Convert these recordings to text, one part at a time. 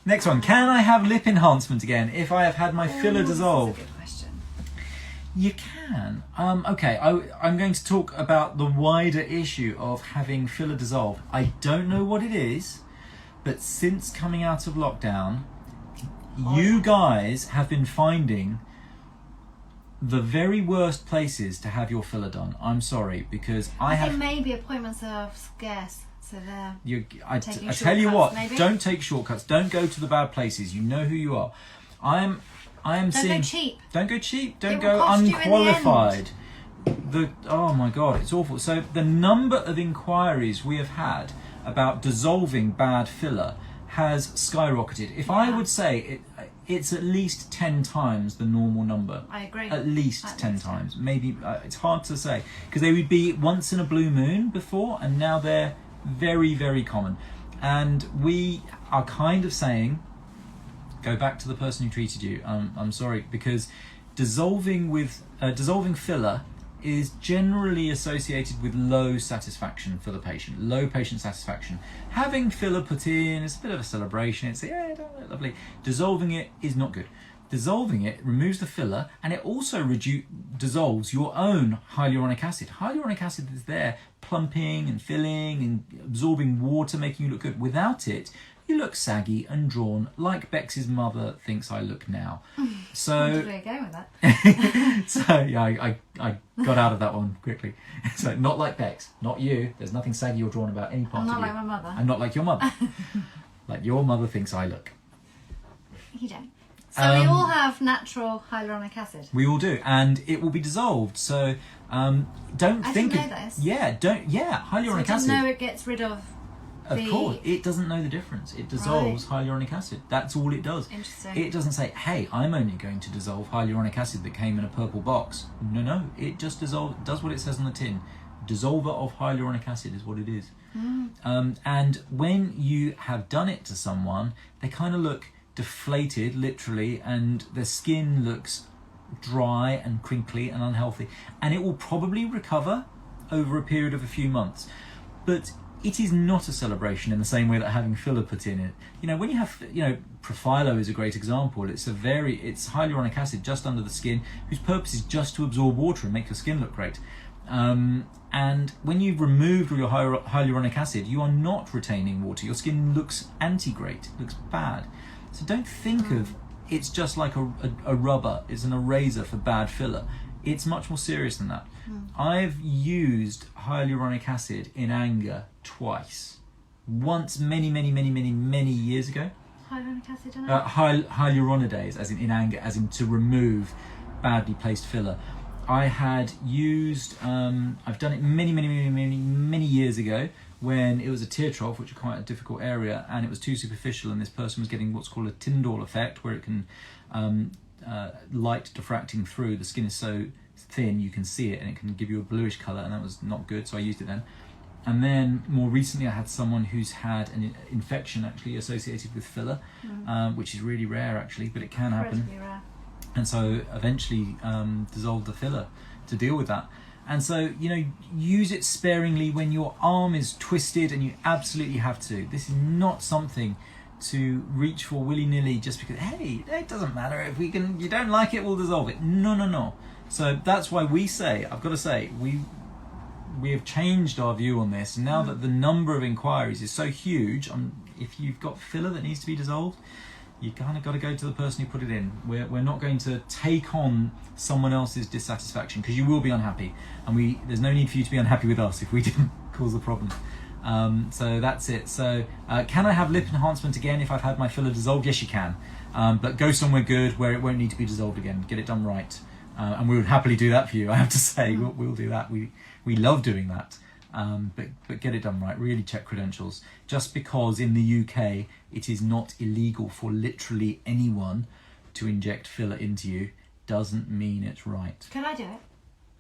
Next one. Can I have lip enhancement again if I have had my filler dissolved? That's a good question. You can. Okay, I'm going to talk about the wider issue of having filler dissolved. I don't know what it is, but since coming out of lockdown, you guys have been finding the very worst places to have your filler done. I'm sorry, because I think maybe appointments are scarce, so they're I tell you what, maybe? Don't take shortcuts. Don't go to the bad places. You know who you are. I am Don't seeing. go cheap. Don't go cheap. Don't It will go cost you in the unqualified. Oh my god, it's awful. So the number of inquiries we have had about dissolving bad filler has skyrocketed. If I would say it's at least 10 times the normal number. I agree. At least 10 times. Maybe, it's hard to say. Because they would be once in a blue moon before, and now they're very, very common. And we are kind of saying, go back to the person who treated you. I'm sorry, because dissolving filler is generally associated with low satisfaction for the patient, low patient satisfaction. Having filler put in is a bit of a celebration. It's lovely. Dissolving it is not good. Dissolving it removes the filler, and it also dissolves your own hyaluronic acid. Hyaluronic acid is there plumping and filling and absorbing water, making you look good. Without it, you look saggy and drawn, like Bex's mother thinks I look now. So, where are you going with that? So yeah, I got out of that one quickly. So not like Bex, not you. There's nothing saggy or drawn about any part of you. I'm not like my mother. I'm not like your mother. Like your mother thinks I look. You don't. So we all have natural hyaluronic acid. We all do, and it will be dissolved. So don't I think. didn't know this. Hyaluronic So acid. know it gets rid of. Of course, it doesn't know the difference. It dissolves hyaluronic acid. That's all it does. Interesting. It doesn't say, hey, I'm only going to dissolve hyaluronic acid that came in a purple box. No, it just does what it says on the tin. Dissolver of hyaluronic acid is what it is. And when you have done it to someone, they kind of look deflated, literally, and their skin looks dry and crinkly and unhealthy. And it will probably recover over a period of a few months. But it is not a celebration in the same way that having filler put in it. You know, when you have, Profilo is a great example. It's hyaluronic acid just under the skin, whose purpose is just to absorb water and make your skin look great. And when you've removed all your hyaluronic acid, you are not retaining water. Your skin looks anti-great, looks bad. So don't think of it's just like a rubber, it's an eraser for bad filler. It's much more serious than that. I've used hyaluronic acid in anger twice. Once many years ago. Hyaluronic acid in anger? Hyaluronidase, as in anger, as in to remove badly placed filler. I had used, I've done it many years ago when it was a tear trough, which is quite a difficult area, and it was too superficial, and this person was getting what's called a Tyndall effect, where it can light diffracting through. The skin is so thin you can see it, and it can give you a bluish colour, and that was not good, so I used it then. And then more recently I had someone who's had an infection actually associated with filler, which is really rare actually, but it can happen. Rare. And so eventually dissolved the filler to deal with that. And so, use it sparingly when your arm is twisted and you absolutely have to. This is not something to reach for willy-nilly just because, hey, it doesn't matter if you don't like it, we'll dissolve it. No. So that's why I've got to say, we have changed our view on this. And now that the number of inquiries is so huge, if you've got filler that needs to be dissolved, you kind of got to go to the person who put it in. We're not going to take on someone else's dissatisfaction, because you will be unhappy, and there's no need for you to be unhappy with us if we didn't cause the problem. So that's it. So can I have lip enhancement again if I've had my filler dissolved? Yes, you can. But go somewhere good where it won't need to be dissolved again. Get it done right. And we would happily do that for you, I have to say. We'll do that. We love doing that. But get it done right. Really check credentials. Just because in the UK it is not illegal for literally anyone to inject filler into you doesn't mean it's right. Could I do it?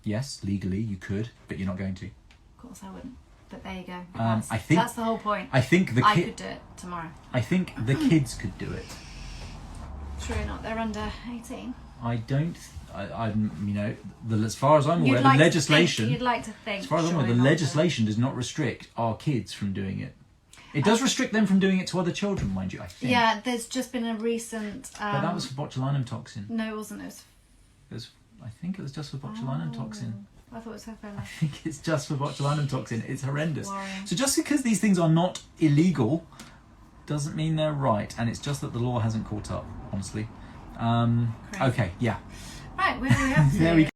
Yes, legally you could, but you're not going to. Of course I wouldn't. But there you go. That's the whole point. I think I could do it tomorrow. I think the kids could do it. True or not? They're under 18. I don't. As far as I'm aware, the legislation. You'd like to think. As far as I'm aware, the legislation does not restrict our kids from doing it. It does restrict them from doing it to other children, mind you, I think. Yeah, there's just been a recent... but that was for botulinum toxin. No, it wasn't. It was, I think it was just for botulinum toxin. I thought it was for filler. I think it's just for botulinum toxin. It's horrendous. Worrying. So just because these things are not illegal doesn't mean they're right. And it's just that the law hasn't caught up, honestly. Okay, yeah. Right, where are we up to? There we go.